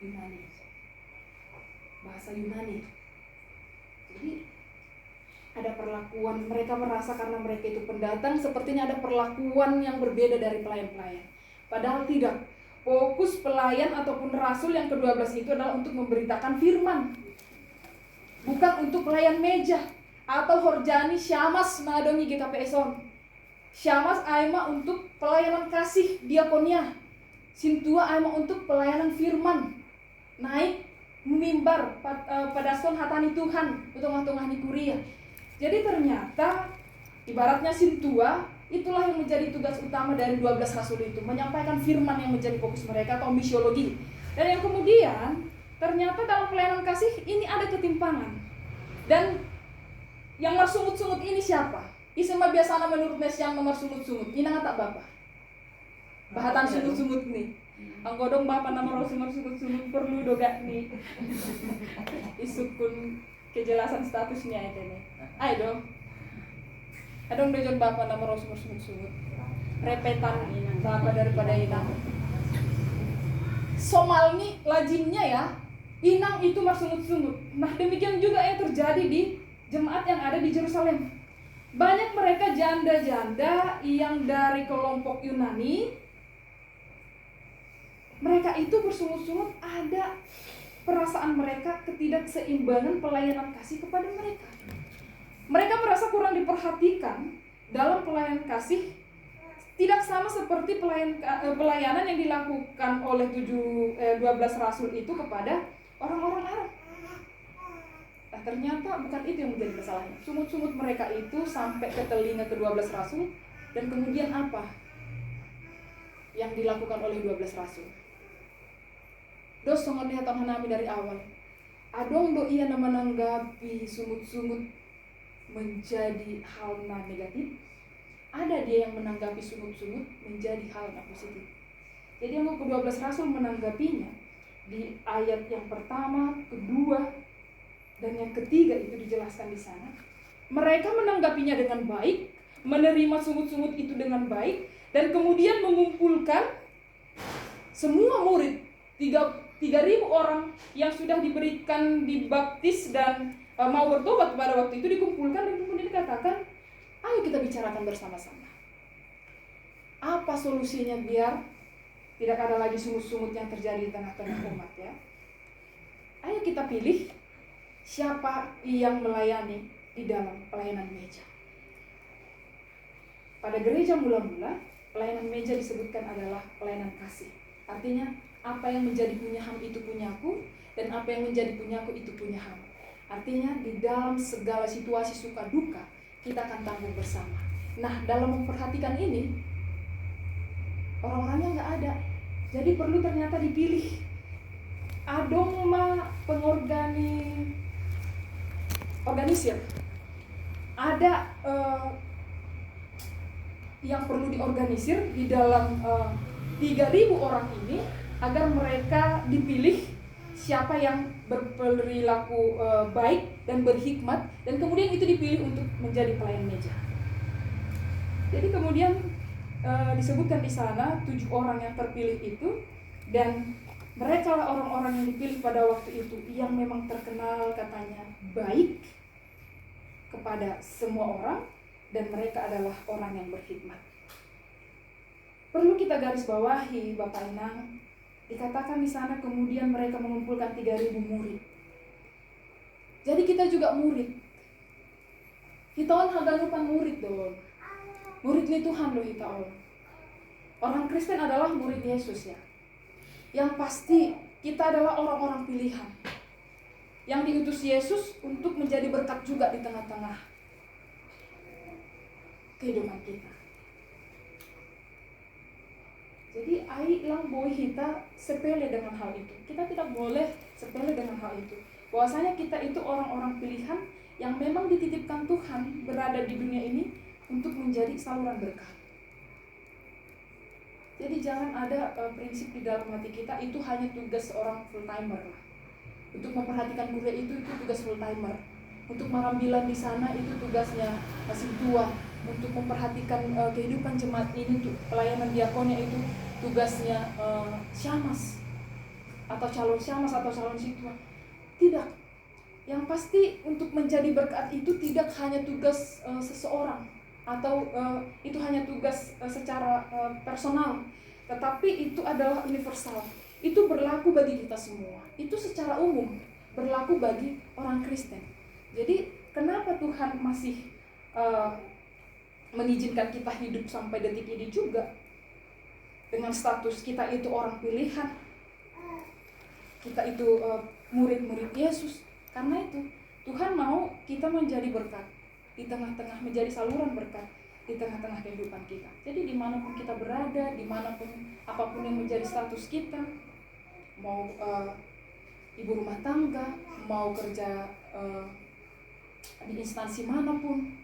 Yunani. Bahasa Yunani. Jadi ada perlakuan, mereka merasa karena mereka itu pendatang, sepertinya ada perlakuan yang berbeda dari pelayan-pelayan. Padahal tidak. Fokus pelayan ataupun rasul yang ke-12 itu adalah untuk memberitakan firman. Bukan untuk pelayan meja. Atau horjani syamas madongi GKPSon. Syamas aima untuk pelayanan kasih diakonia. Sintua aima untuk pelayanan firman. Naik mimbar pada son hatani Tuhan untuk ngah-ngahni kuria. Jadi ternyata ibaratnya sintua itulah yang menjadi tugas utama dari 12 rasul itu, menyampaikan firman yang menjadi fokus mereka atau misiologi. Dan yang kemudian ternyata dalam pelayanan kasih ini ada ketimpangan. Dan yang marsungut-sungut ini siapa? Isema biasanya menurut Mesian nomor sungut-sungut. Ini tak Bapak. Bahatan sungut-sungut nih. Anggodong Bapak nama rasul sungut-sungut perlu doga nih. Isukun kejelasan statusnya itu nih. Ayo dong. Adong dojon Bapak nama rasul sungut-sungut. Repetan Bapak daripada inang. Somal nih lazimnya ya. Inang itu marsungut-sungut. Nah, demikian juga yang terjadi di jemaat yang ada di Yerusalem. Banyak mereka janda-janda yang dari kelompok Yunani. Mereka itu bersungut-sungut, ada perasaan mereka ketidakseimbangan pelayanan kasih kepada mereka. Mereka merasa kurang diperhatikan dalam pelayanan kasih, tidak sama seperti pelayanan yang dilakukan oleh 12 rasul itu kepada orang-orang Arab. Nah, ternyata bukan itu yang menjadi masalahnya. Sungut-sungut mereka itu sampai ke telinga ke-12 rasul, dan kemudian apa yang dilakukan oleh 12 rasul? Dos songon lihat nami dari awal. Adong do iya menanggapi sungut-sungut menjadi hal negatif. Ada dia yang menanggapi sungut-sungut menjadi hal positif. Jadi yang ke-12 rasul menanggapinya di ayat yang pertama, kedua, dan yang ketiga itu dijelaskan di sana. Mereka menanggapinya dengan baik, menerima sungut-sungut itu dengan baik, dan kemudian mengumpulkan semua murid 3.000 orang yang sudah diberikan dibaptis dan mau bertobat pada waktu itu dikumpulkan dan kemudian dikatakan, ayo kita bicarakan bersama-sama. Apa solusinya biar tidak ada lagi sungut-sungut yang terjadi di tengah-tengah umat ya? Ayo kita pilih siapa yang melayani di dalam pelayanan meja. Pada gereja mula-mula, pelayanan meja disebutkan adalah pelayanan kasih. Artinya, apa yang menjadi punya ham itu punyaku, dan apa yang menjadi punyaku itu punya ham. Artinya di dalam segala situasi suka duka kita akan tanggung bersama. Nah, dalam memperhatikan ini orang-orangnya nggak ada, jadi perlu ternyata dipilih. Adong ma organisir. Ada yang perlu diorganisir di dalam 3.000 orang ini agar mereka dipilih siapa yang berperilaku baik dan berhikmat, dan kemudian itu dipilih untuk menjadi pelayan meja. Jadi kemudian disebutkan di sana 7 orang yang terpilih itu, dan mereka lah orang-orang yang dipilih pada waktu itu yang memang terkenal katanya baik kepada semua orang, dan mereka adalah orang yang berkhidmat. Perlu kita garis bawahi, Bapak Inang, dikatakan di sana kemudian mereka mengumpulkan 3.000 murid. Jadi kita juga murid. Kita on haganupan murid dong. Murid ni Tuhan loh kita on. Orang Kristen adalah murid Yesus ya. Yang pasti kita adalah orang-orang pilihan yang diutus Yesus untuk menjadi berkat juga di tengah-tengah kehidupan kita. Jadi lang boy kita sepele dengan hal itu. Kita tidak boleh sepele dengan hal itu. Bahwasanya kita itu orang-orang pilihan yang memang dititipkan Tuhan berada di dunia ini untuk menjadi saluran berkat. Jadi jangan ada prinsip di dalam hati kita itu hanya tugas seorang full timer lah. Untuk memperhatikan murid itu tugas full timer. Untuk merambilan di sana itu tugasnya masih tua. Untuk memperhatikan kehidupan jemaat ini, untuk pelayanan diakonnya itu tugasnya syamas atau calon syamas atau calon siswa. Tidak. Yang pasti untuk menjadi berkat itu tidak hanya tugas seseorang atau itu hanya tugas secara personal, tetapi itu adalah universal. Itu berlaku bagi kita semua. Itu secara umum berlaku bagi orang Kristen. Jadi kenapa Tuhan masih mengizinkan kita hidup sampai detik ini juga dengan status kita itu orang pilihan, kita itu murid-murid Yesus? Karena itu Tuhan mau kita menjadi berkat di tengah-tengah, menjadi saluran berkat di tengah-tengah kehidupan kita. Jadi dimanapun kita berada, dimanapun apapun yang menjadi status kita, mau ibu rumah tangga, mau kerja di instansi manapun,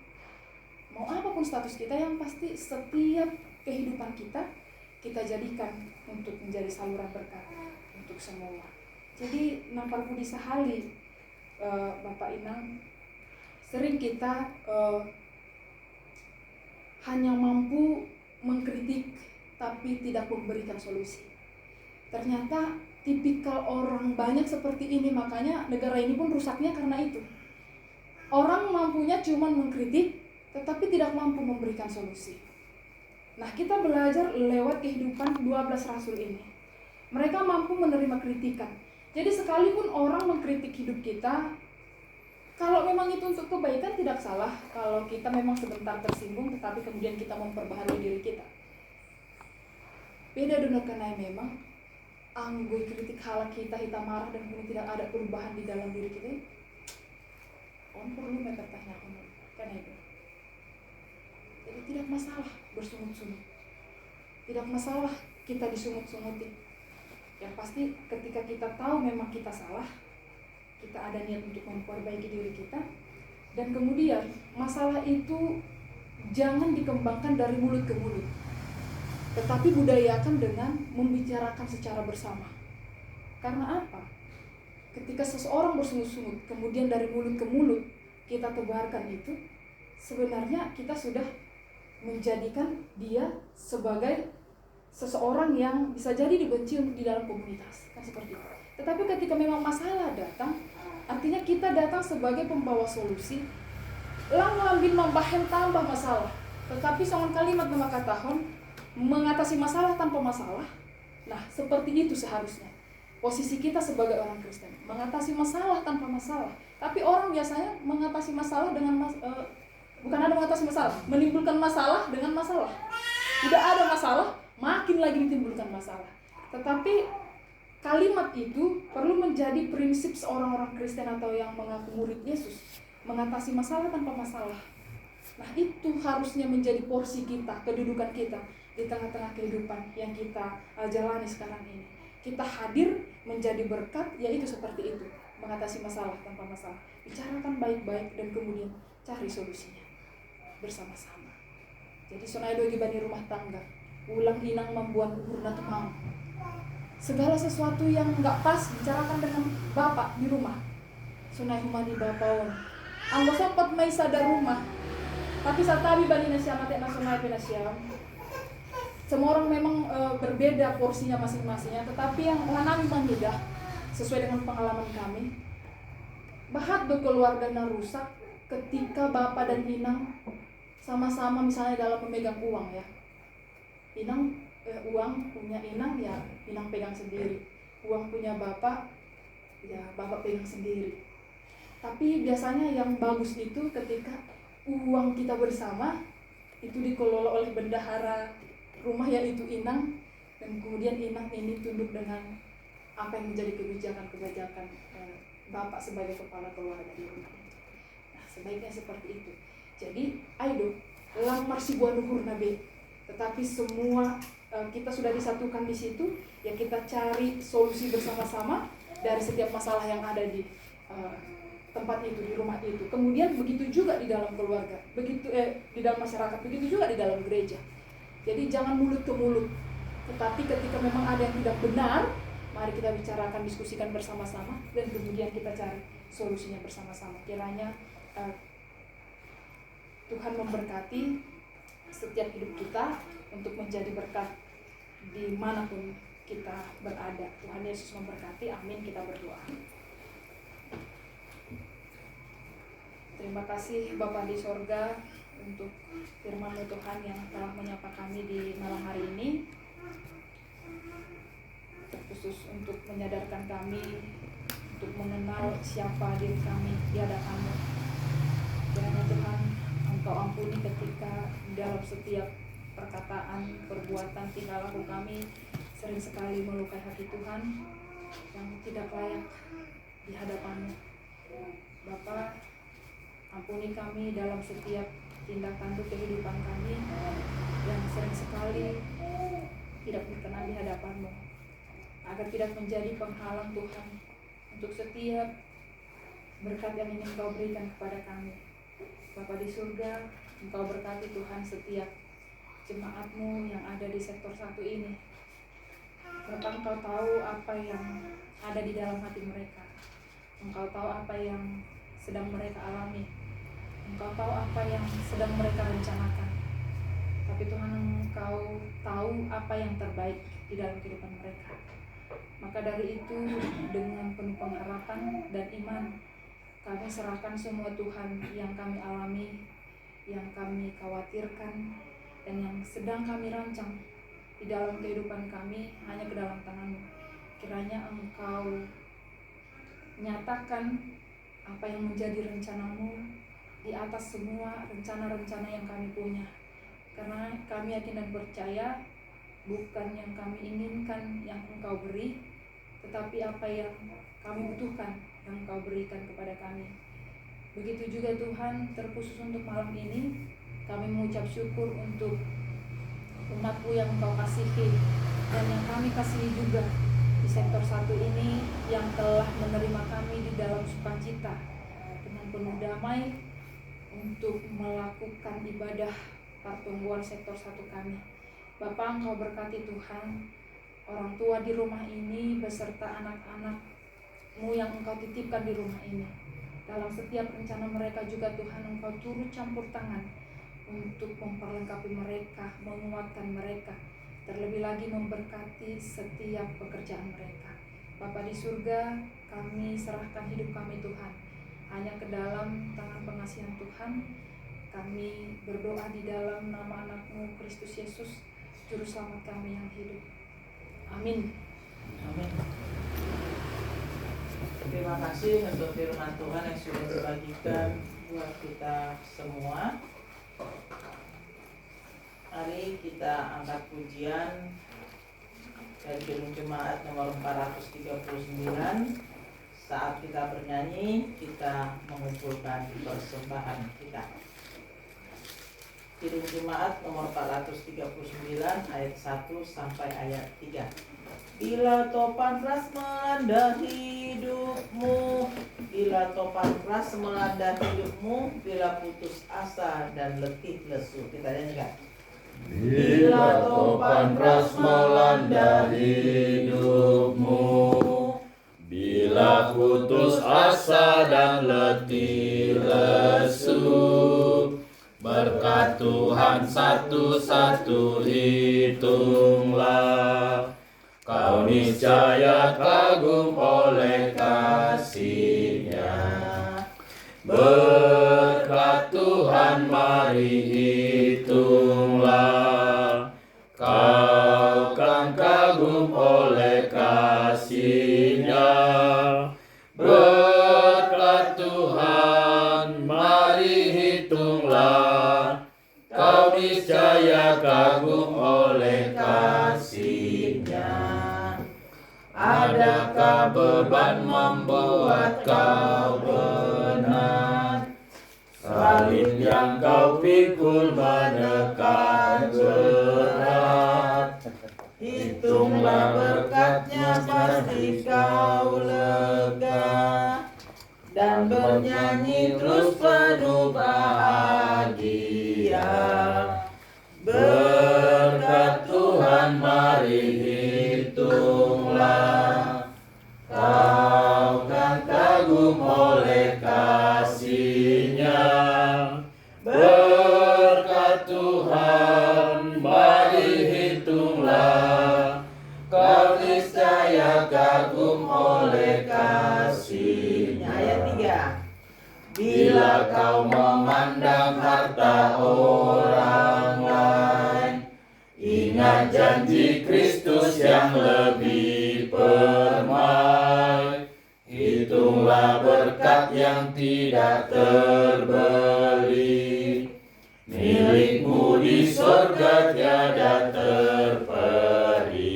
mau apapun status kita, yang pasti setiap kehidupan kita jadikan untuk menjadi saluran berkat untuk semua. Jadi nampar budi sahali, Bapak Inang, sering kita hanya mampu mengkritik tapi tidak memberikan solusi. Ternyata tipikal orang banyak seperti ini, makanya negara ini pun rusaknya karena itu. Orang mampunya cuma mengkritik tetapi tidak mampu memberikan solusi. Nah, kita belajar lewat kehidupan 12 rasul ini. Mereka mampu menerima kritikan. Jadi sekalipun orang mengkritik hidup kita, kalau memang itu untuk kebaikan tidak salah. Kalau kita memang sebentar tersinggung tetapi kemudian kita memperbaharui diri kita. Beda dengan karena memang anggoi kritik halak kita marah dan kemudian tidak ada perubahan di dalam diri kita. On perlu mempertanyakan kan itu. Jadi tidak masalah bersungut-sungut. Tidak masalah kita disungut-sungutin. Yang pasti ketika kita tahu memang kita salah, kita ada niat untuk memperbaiki diri kita, dan kemudian masalah itu jangan dikembangkan dari mulut ke mulut, tetapi budayakan dengan membicarakan secara bersama. Karena apa? Ketika seseorang bersungut-sungut, kemudian dari mulut ke mulut kita tebarkan itu, sebenarnya kita sudah menjadikan dia sebagai seseorang yang bisa jadi dibenci di dalam komunitas, kan seperti itu. Tetapi ketika memang masalah datang, artinya kita datang sebagai pembawa solusi, lang ngambil membahen tambah masalah. Tetapi soal kalimat nama katahon, mengatasi masalah tanpa masalah. Nah, seperti itu seharusnya posisi kita sebagai orang Kristen, mengatasi masalah tanpa masalah. Tapi orang biasanya mengatasi masalah dengan bukan ada mengatasi masalah, menimbulkan masalah dengan masalah. Tidak ada masalah, makin lagi ditimbulkan masalah. Tetapi kalimat itu perlu menjadi prinsip seorang orang Kristen atau yang mengaku murid Yesus, mengatasi masalah tanpa masalah. Nah, itu harusnya menjadi porsi kita, kedudukan kita di tengah-tengah kehidupan yang kita jalani sekarang ini. Kita hadir menjadi berkat, yaitu seperti itu, mengatasi masalah tanpa masalah. Bicarakan baik-baik dan kemudian cari solusinya bersama-sama. Jadi sonai dogi bani rumah tangga, ulang inang membuat uhurna temang. segala sesuatu yang nggak pas bicarakan dengan bapak di rumah. Sunai humani bapaon. Anggo sempat mai sadar rumah. Tapi saat kami bani nasiam atena sunai penasiam. Semua orang memang berbeda porsinya masing-masingnya, tetapi yang kami menghidah sesuai dengan pengalaman kami. Bahat berkeluarga yang rusak ketika bapak dan inang sama-sama misalnya dalam memegang uang ya. Inang uang punya inang ya inang pegang sendiri. Uang punya bapak ya bapak pegang sendiri. Tapi biasanya yang bagus itu ketika uang kita bersama itu dikelola oleh bendahara rumah yaitu inang, dan kemudian inang ini tunduk dengan apa yang menjadi kebijakan bapak sebagai kepala keluarga di rumah. Nah, sebaiknya seperti itu. Jadi, ayo lamar si buah luhur nabe. Tetapi semua kita sudah disatukan di situ, ya kita cari solusi bersama-sama dari setiap masalah yang ada di tempat itu, di rumah itu. Kemudian begitu juga di dalam keluarga, di dalam masyarakat, begitu juga di dalam gereja. Jadi jangan mulut ke mulut, tetapi ketika memang ada yang tidak benar, mari kita bicarakan, diskusikan bersama-sama, dan kemudian kita cari solusinya bersama-sama. Kiranya Tuhan memberkati setiap hidup kita untuk menjadi berkat dimanapun kita berada. Tuhan Yesus memberkati, amin. Kita berdoa. Terima kasih Bapa di sorga untuk firman-Mu Tuhan yang telah menyapa kami di malam hari ini, terkhusus untuk menyadarkan kami untuk mengenal siapa diri kami di hadapan-Mu. Kiranya Tuhan Engkau ampuni ketika dalam setiap perkataan, perbuatan, tingkah laku kami sering sekali melukai hati Tuhan yang tidak layak di hadapan-Mu. Bapa, ampuni kami dalam setiap tindak tanduk kehidupan kami yang sering sekali tidak berkenan di hadapan-Mu, agar tidak menjadi penghalang Tuhan untuk setiap berkat yang ingin Engkau berikan kepada kami. Bapa di surga, Engkau berkati Tuhan setiap jemaat-Mu yang ada di sektor 1 ini. Bapa, Engkau tahu apa yang ada di dalam hati mereka. Engkau tahu apa yang sedang mereka alami. Engkau tahu apa yang sedang mereka rencanakan. Tapi Tuhan, Engkau tahu apa yang terbaik di dalam kehidupan mereka. Maka dari itu, dengan penuh pengharapan dan iman, kami serahkan semua Tuhan yang kami alami, yang kami khawatirkan, dan yang sedang kami rancang di dalam kehidupan kami hanya ke dalam tangan-Mu. Kiranya Engkau nyatakan apa yang menjadi rencana-Mu di atas semua rencana-rencana yang kami punya. Karena kami yakin dan percaya bukan yang kami inginkan yang Engkau beri, tetapi apa yang kami butuhkan yang Engkau berikan kepada kami. Begitu juga Tuhan, terkhusus untuk malam ini kami mengucap syukur untuk umat-Mu yang Engkau kasihi dan yang kami kasihi juga di sektor 1 ini yang telah menerima kami di dalam sukacita dengan penuh damai untuk melakukan ibadah pertumbuhan sektor 1 kami. Bapa, Engkau berkati Tuhan orang tua di rumah ini beserta anak-anak-Mu yang Engkau titipkan di rumah ini. Dalam setiap rencana mereka juga Tuhan, Engkau turut campur tangan untuk memperlengkapi mereka, menguatkan mereka, terlebih lagi memberkati setiap pekerjaan mereka. Bapa di surga, kami serahkan hidup kami Tuhan hanya ke dalam tangan pengasihan Tuhan. Kami berdoa di dalam nama anak-Mu Kristus Yesus, Juru Selamat kami yang hidup. Amin. Amin. Terima kasih untuk firman Tuhan yang sudah dibagikan buat kita semua. Mari kita angkat pujian dari Gedung Jemaat nomor 439. Saat kita bernyanyi, kita mengumpulkan persembahan kita. Gedung Jemaat nomor 439 ayat 1 sampai ayat 3. Bila topan keras melanda hidupmu, bila topan keras melanda hidupmu, bila putus asa dan letih lesu. Kita nyanyikan. Bila topan keras melanda hidupmu, bila putus asa dan letih lesu, berkat Tuhan satu-satu hitunglah, kau niscaya kagum oleh kasih-Nya. Berkat Tuhan mari hitunglah, kau kan kagum oleh kasih-Nya. Berkat Tuhan mari hitunglah, kau niscaya kagum oleh kasih-Nya. Adakah beban membuat kau benar? Salib yang kau pikul menekan berat. Hitunglah berkatnya pasti kau lega, dan bernyanyi terus penuh bahagia. Berkat Tuhan mari hitunglah, kau kan kagum oleh kasih-Nya. Berkat Tuhan mari hitunglah, kau niscaya kagum oleh kasih-Nya. Ayat 3. Bila kau memandang harta orang lain, ingat janji Kristus yang lebih permai. Hitunglah berkat yang tidak terbeli, milikmu di sorga tiada terperi.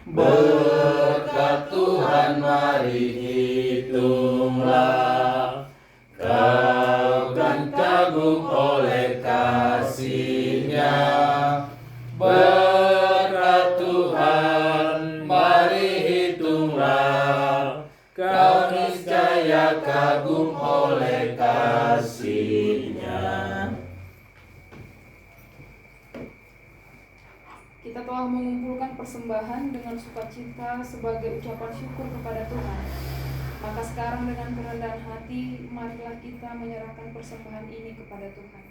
Berkat Tuhan mari hitunglah, kau kan kagum oleh kasih-Nya. Berkat Tuhan mari hitunglah, kau niscaya kagum oleh kasih-Nya. Kita telah mengumpulkan persembahan dengan sukacita sebagai ucapan syukur kepada Tuhan. Maka sekarang dengan kerendahan hati, marilah kita menyerahkan persembahan ini kepada Tuhan.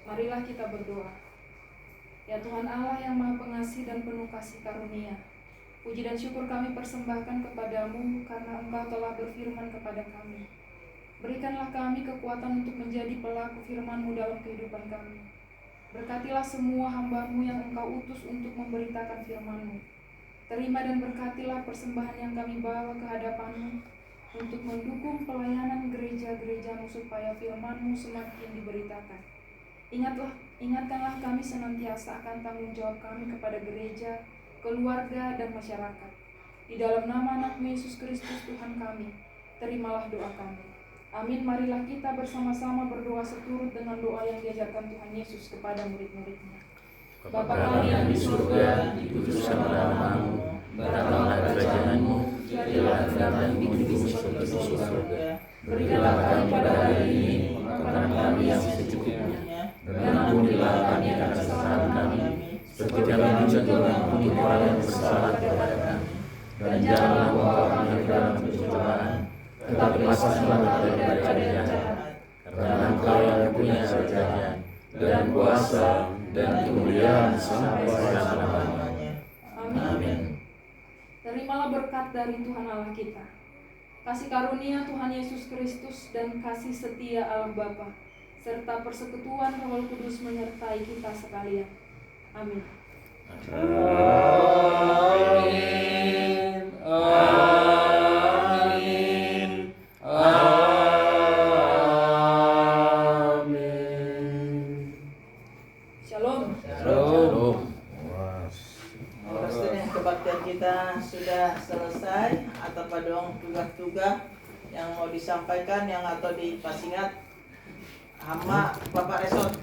Marilah kita berdoa. Ya Tuhan Allah yang Maha Pengasih dan penuh kasih karunia, puji dan syukur kami persembahkan kepadamu karena Engkau telah berfirman kepada kami. Berikanlah kami kekuatan untuk menjadi pelaku firman-Mu dalam kehidupan kami. Berkatilah semua hamba-Mu yang Engkau utus untuk memberitakan firman-Mu. Terima dan berkatilah persembahan yang kami bawa ke hadapan-Mu untuk mendukung pelayanan gereja-gereja-Mu supaya firman-Mu semakin diberitakan. Ingatkanlah kami senantiasa akan tanggung jawab kami kepada gereja, keluarga, dan masyarakat. Di dalam nama anak-Mu Yesus Kristus Tuhan kami, terimalah doa kami. Amin. Marilah kita bersama-sama berdoa seturut dengan doa yang diajarkan Tuhan Yesus kepada murid-muridnya. Bapa kami yang di surga, dikuduskanlah nama-Mu, datanglah kerajaan-Mu, jadilah kehendakmu di bumi seperti di surga. Berikanlah kami pada hari ini makanan kami yang secukupnya, dan ampunilah kami akan kesalahan kami, seperti kami juga mengampuni orang yang bersalah kepada kami. Dan janganlah membawa kami ke dalam pencobaan, tetapi lepaskanlah kami daripada yang jahat. Karena Engkau yang punya kerajaan dan kuasa dan kemuliaan sampai selama-lamanya. Amin. Terimalah berkat dari Tuhan Allah kita, kasih karunia Tuhan Yesus Kristus dan kasih setia Allah Bapa, serta persekutuan Roh Kudus menyertai kita sekalian. Amin. Amin. Amin. Amin. Shalom. Shalom. Rasanya kebaktian kita sudah selesai. Atau padong tugas-tugas yang mau disampaikan yang atau dipasingat hama Bapak Resort.